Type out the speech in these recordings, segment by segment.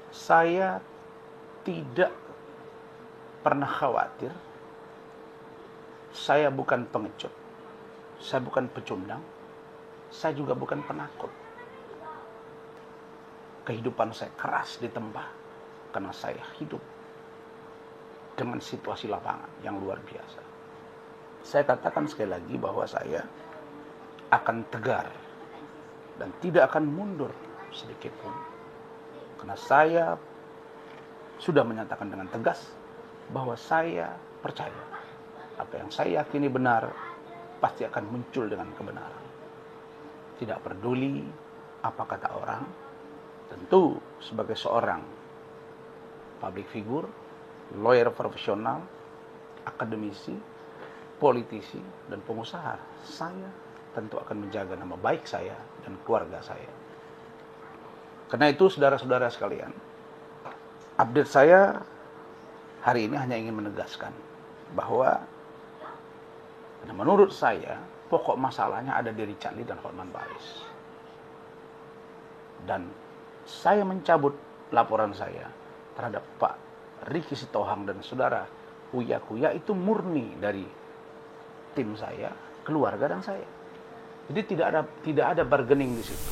Saya tidak pernah khawatir. Saya bukan pengecut. Saya bukan pecundang. Saya juga bukan penakut. Kehidupan saya keras ditempa karena saya hidup dengan situasi lapangan yang luar biasa. Saya katakan sekali lagi bahwa saya akan tegar dan tidak akan mundur sedikit pun. Karena saya sudah menyatakan dengan tegas bahwa saya percaya apa yang saya yakini benar pasti akan muncul dengan kebenaran. Tidak peduli apa kata orang. Tentu sebagai seorang public figure, lawyer profesional, akademisi, politisi, dan pengusaha, saya tentu akan menjaga nama baik saya dan keluarga saya. Karena itu saudara-saudara sekalian, update saya hari ini hanya ingin menegaskan bahwa menurut saya pokok masalahnya ada di Richard Lee dan Hotman Paris. Dan saya mencabut laporan saya terhadap Pak Ricky Sitohang dan saudara Uya Kuya itu murni dari tim saya, keluarga dan saya. Jadi tidak ada bargaining di situ.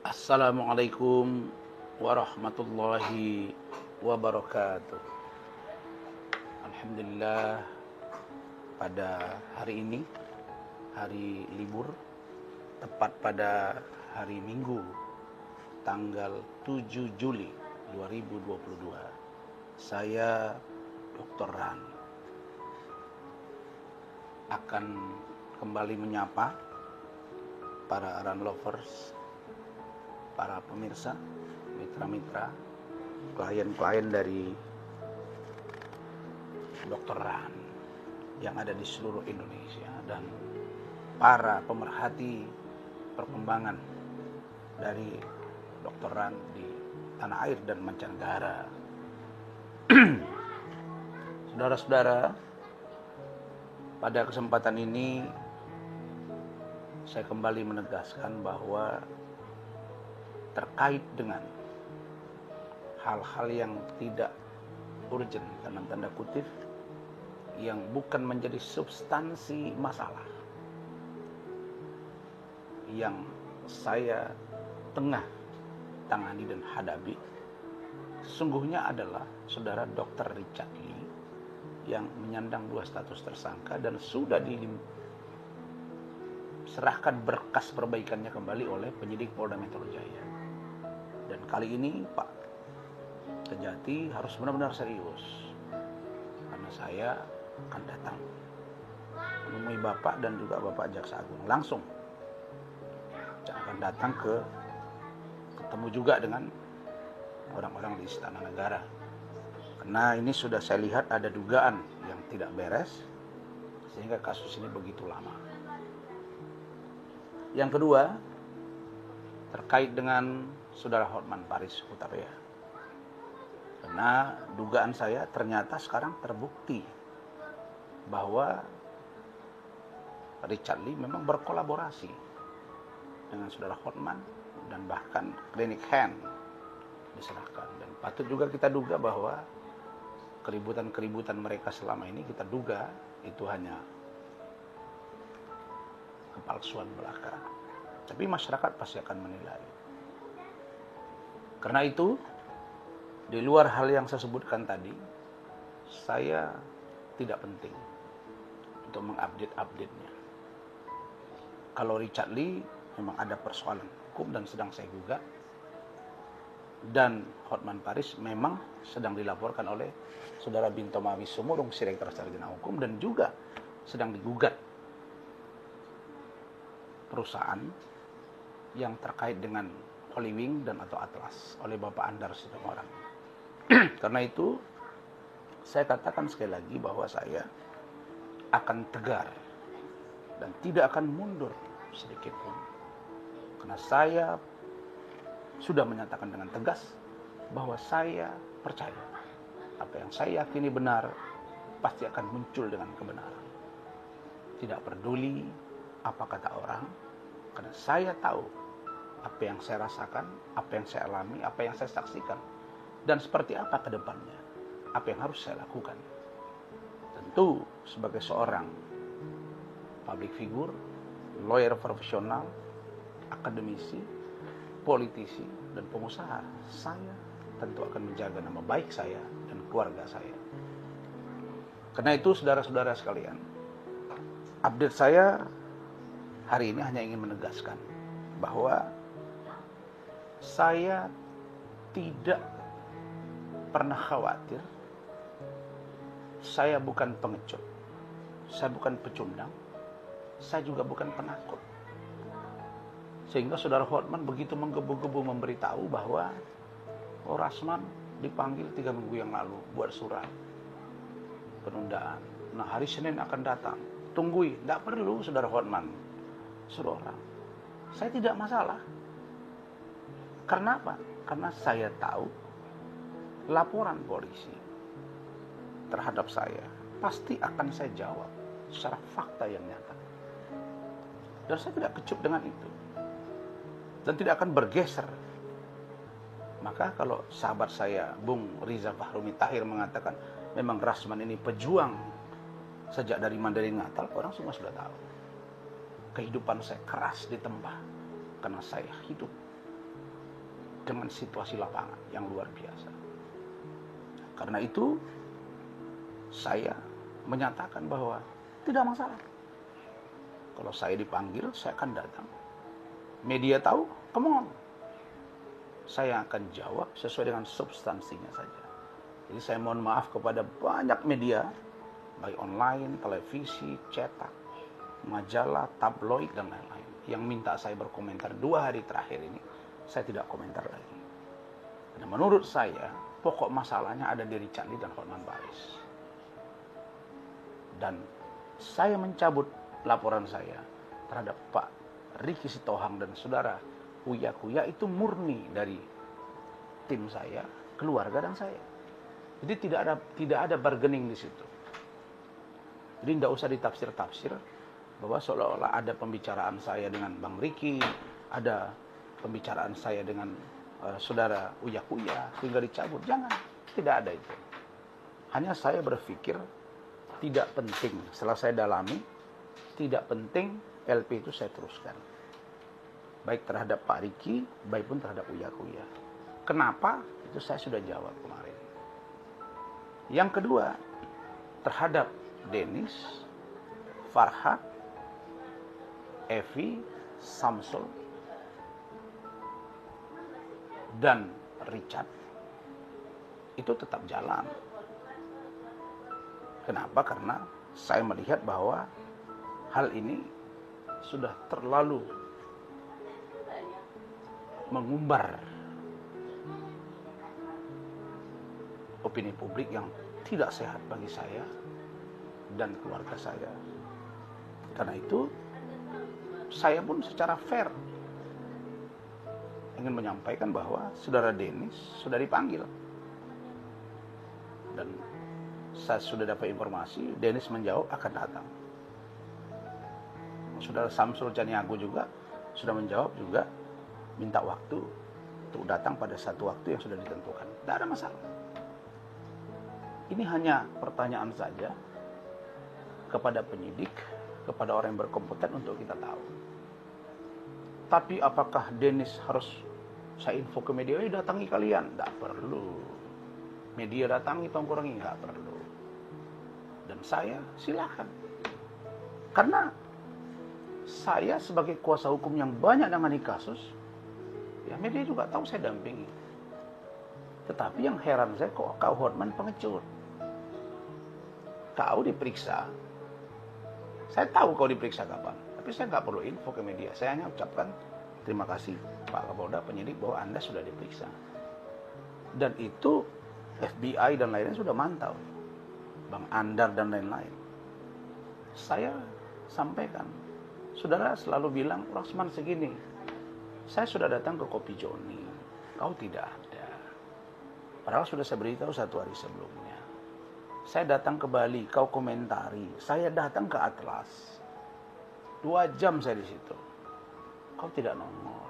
Assalamualaikum warahmatullahi wabarakatuh. Alhamdulillah, pada hari ini, hari libur, tepat pada hari Minggu, tanggal 7 Juli 2022, saya Dr. Ran akan kembali menyapa para Ran lovers, para pemirsa, mitra-mitra, klien-klien dari Dr. Ran yang ada di seluruh Indonesia dan para pemerhati perkembangan dari Dr. Ran di tanah air dan mancanegara. Saudara-saudara, pada kesempatan ini saya kembali menegaskan bahwa terkait dengan hal-hal yang tidak urgent dalam tanda kutip, yang bukan menjadi substansi masalah yang saya tengah tangani dan hadapi, sesungguhnya adalah saudara Dr. Richard Lee yang menyandang 2 status tersangka dan sudah diserahkan berkas perbaikannya kembali oleh penyidik Polda Metro Jaya. Dan kali ini Pak Kejati harus benar-benar serius, karena saya akan datang menemui Bapak dan juga Bapak Jaksa Agung langsung. Saya akan datang ketemu juga dengan orang-orang di Istana Negara, karena ini sudah saya lihat ada dugaan yang tidak beres sehingga kasus ini begitu lama. Yang kedua, terkait dengan saudara Hotman Paris Hutapea. Karena dugaan saya ternyata sekarang terbukti bahwa Richard Lee memang berkolaborasi dengan saudara Hotman dan bahkan klinik hand diserahkan. Dan patut juga kita duga bahwa keributan-keributan mereka selama ini kita duga itu hanya kepalsuan belaka. Tapi masyarakat pasti akan menilai. Karena itu, di luar hal yang saya sebutkan tadi, saya tidak penting untuk mengupdate-update-nya. Kalau Richard Lee memang ada persoalan hukum dan sedang saya gugat, dan Hotman Paris memang sedang dilaporkan oleh saudara Binto Mawi Sumurung, Direktur Sarjana Hukum, dan juga sedang digugat perusahaan yang terkait dengan Holywing dan atau Atlas oleh Bapak Andar Sitomorang. Karena itu saya katakan sekali lagi bahwa saya akan tegar dan tidak akan mundur sedikit pun. Karena saya sudah menyatakan dengan tegas bahwa saya percaya apa yang saya yakini benar pasti akan muncul dengan kebenaran. Tidak peduli apa kata orang, karena saya tahu apa yang saya rasakan, apa yang saya alami, apa yang saya saksikan, dan seperti apa ke depannya, apa yang harus saya lakukan. Tentu sebagai seorang public figure, lawyer profesional, akademisi, politisi, dan pengusaha, saya tentu akan menjaga nama baik saya dan keluarga saya. Karena itu, saudara-saudara sekalian, update saya hari ini hanya ingin menegaskan bahwa saya tidak pernah khawatir. Saya bukan pengecut, saya bukan pecundang, saya juga bukan penakut. Sehingga saudara Hotman begitu menggebu-gebu memberitahu bahwa Rasman dipanggil 3 minggu yang lalu buat surat penundaan. Nah, hari Senin akan datang. Tunggui, tidak perlu saudara Hotman suruh orang. Saya tidak masalah. Karena apa? Karena saya tahu laporan polisi terhadap saya pasti akan saya jawab secara fakta yang nyata. Dan saya tidak kecup dengan itu. Dan tidak akan bergeser. Maka kalau sahabat saya, Bung Riza Fahrumi Tahir mengatakan, memang Rasman ini pejuang sejak dari Mandarin Natal, orang semua sudah tahu. Kehidupan saya keras ditempa karena saya hidup dengan situasi lapangan yang luar biasa. Karena itu, saya menyatakan bahwa tidak masalah. Kalau saya dipanggil, saya akan datang. Media tahu, come on. Saya akan jawab sesuai dengan substansinya saja. Jadi saya mohon maaf kepada banyak media, baik online, televisi, cetak, majalah, tabloid, dan lain-lain, yang minta saya berkomentar 2 hari terakhir ini. Saya tidak komentar lagi. Dan menurut saya, pokok masalahnya ada di Richard Lee dan Hotman Paris. Dan saya mencabut laporan saya terhadap Pak Ricky Sitohang dan saudara Uya Kuya itu murni dari tim saya, keluarga dan saya. Jadi tidak ada bargaining di situ. Jadi tidak usah ditafsir-tafsir bahwa seolah-olah ada pembicaraan saya dengan Bang Ricky, ada pembicaraan saya dengan saudara Uya Kuya sehingga dicabut. Jangan, tidak ada itu. Hanya saya berpikir tidak penting. Setelah saya dalami, tidak penting LP itu saya teruskan. Baik terhadap Pak Ricky, baik pun terhadap Uya Kuya. Kenapa? Itu saya sudah jawab kemarin. Yang kedua, terhadap Dennis, Farhad, Evi, Samsul, dan Richard, itu tetap jalan. Kenapa? Karena saya melihat bahwa hal ini sudah terlalu mengumbar opini publik yang tidak sehat bagi saya dan keluarga saya. Karena itu, saya pun secara fair ingin menyampaikan bahwa saudara Dennis sudah dipanggil. Dan saya sudah dapat informasi, Dennis menjawab akan datang. Saudara Samsul Caniago juga sudah menjawab juga, minta waktu untuk datang pada satu waktu yang sudah ditentukan. Tidak ada masalah. Ini hanya pertanyaan saja kepada penyidik, kepada orang yang berkompeten untuk kita tahu. Tapi apakah Dennis harus saya info ke media, datangi kalian? Tidak perlu. Media datangi, tongkrongi, nggak perlu. Dan saya silakan. Karena saya sebagai kuasa hukum yang banyak nangani kasus, ya media juga tahu saya dampingi. Tetapi yang heran saya, kok kau Hotman pengecut? Kau diperiksa, saya tahu kau diperiksa kapan, tapi saya nggak perlu info ke media. Saya hanya ucapkan terima kasih Pak Kapolda, penyidik, bahwa Anda sudah diperiksa. Dan itu FBI dan lainnya sudah mantau, Bang Andar dan lain-lain. Saya sampaikan, saudara selalu bilang Rasman segini. Saya sudah datang ke Kopi Joni, kau tidak ada. Padahal sudah saya beritahu 1 hari sebelumnya. Saya datang ke Bali, kau komentari. Saya datang ke Atlas. 2 jam saya di situ. Kau tidak nongol.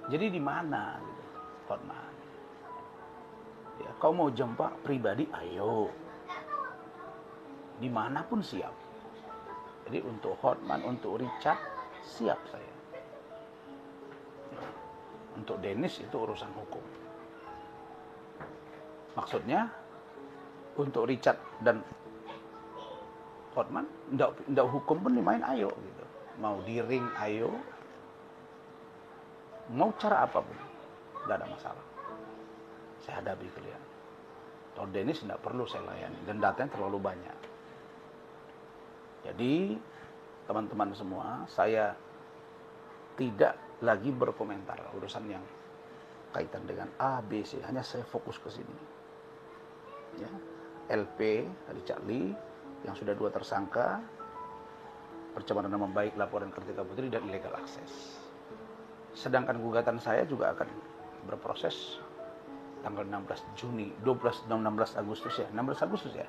Jadi di mana gitu, Hotman? Ya, kau mau jumpa pribadi, ayo. Dimanapun siap. Jadi untuk Hotman, untuk Richard, siap saya. Untuk Dennis itu urusan hukum. Maksudnya, untuk Richard dan Hotman, enggak hukum pun dimain, ayo gitu. Mau di ring, ayo. Mau cara apapun, enggak ada masalah. Saya hadapi kalian. Kalau Dennis tidak perlu saya layani, dan datanya terlalu banyak. Jadi, teman-teman semua, saya tidak lagi berkomentar urusan yang kaitan dengan A, B, C. Hanya saya fokus ke sini. Ya. LP, Richard Lee, yang sudah 2 tersangka, pencemaran nama baik, laporan Kartika Putri, dan illegal access. Sedangkan gugatan saya juga akan berproses tanggal 16 Juni, 16 Agustus ya, 16 Agustus ya?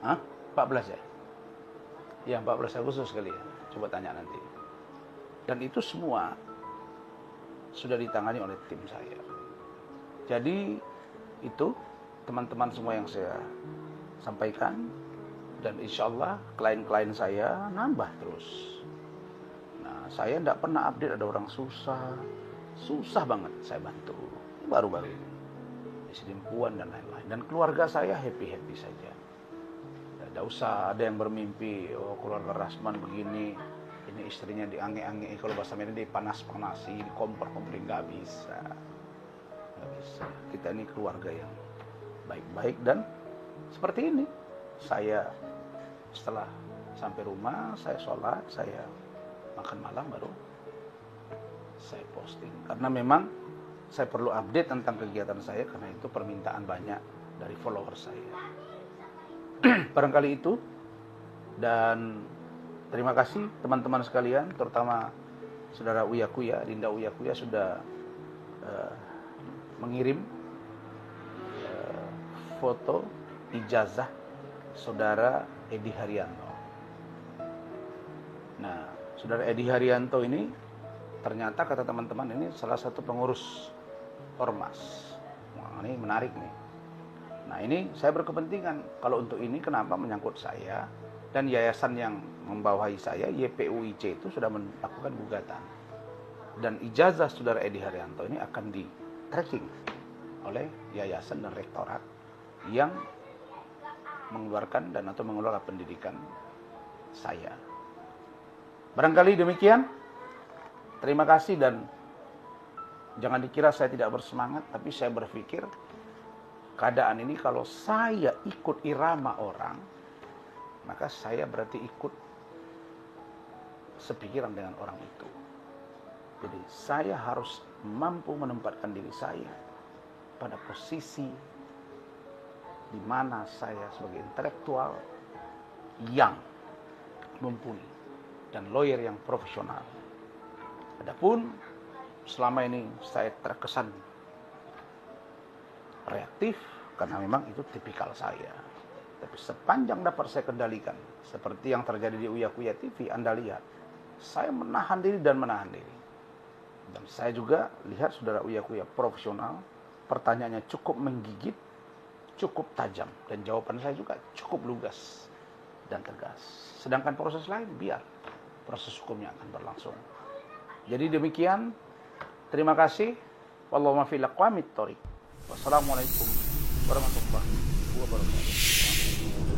Hah? 14 ya? Ya, 14 Agustus kali ya. Coba tanya nanti. Dan itu semua sudah ditangani oleh tim saya. Jadi itu teman-teman semua yang saya sampaikan, dan insya Allah klien-klien saya nambah terus. Nah, saya tidak pernah update ada orang susah banget saya bantu. Baru-baru ini istri Puan dan lain-lain, dan keluarga saya happy-happy saja. Tidak usah ada yang bermimpi, oh keluarga Rasman begini, ini istrinya diange-ange, kalau bahasa Medan dipanas-panasi, dikompor-kompor, nggak bisa. Kita ini keluarga yang baik-baik, dan seperti ini. Saya setelah sampai rumah, saya sholat, saya makan malam, baru saya posting. Karena memang saya perlu update tentang kegiatan saya, karena itu permintaan banyak dari follower saya. Barangkali itu. Dan terima kasih teman-teman sekalian, terutama saudara Uya Kuya, Dinda Uya Kuya sudah mengirim foto ijazah saudara Edi Haryanto. Nah, saudara Edi Haryanto ini ternyata kata teman-teman ini salah satu pengurus ormas. Wah, ini menarik nih. Nah, ini saya berkepentingan. Kalau untuk ini kenapa menyangkut saya, dan yayasan yang membawahi saya, YPUIC, itu sudah melakukan gugatan. Dan ijazah saudara Edi Haryanto ini akan di-tracking oleh yayasan dan rektorat yang mengeluarkan dan atau mengelola pendidikan saya. Barangkali demikian. Terima kasih, dan jangan dikira saya tidak bersemangat, tapi saya berpikir keadaan ini kalau saya ikut irama orang, maka saya berarti ikut sepikiran dengan orang itu. Jadi saya harus mampu menempatkan diri saya pada posisi di mana saya sebagai intelektual yang mumpuni dan lawyer yang profesional. Adapun selama ini saya terkesan reaktif karena memang itu tipikal saya. Tapi sepanjang dapat saya kendalikan, seperti yang terjadi di Uya Kuya TV, Anda lihat, saya menahan diri dan menahan diri. Dan saya juga lihat saudara Uya Kuya profesional, pertanyaannya cukup menggigit, cukup tajam, dan jawaban saya juga cukup lugas dan tegas. Sedangkan proses lain, biar proses hukumnya akan berlangsung. Jadi demikian, terima kasih. Wallahu muwaffiq ila aqwamit thoriq. Wassalamualaikum warahmatullahi wabarakatuh.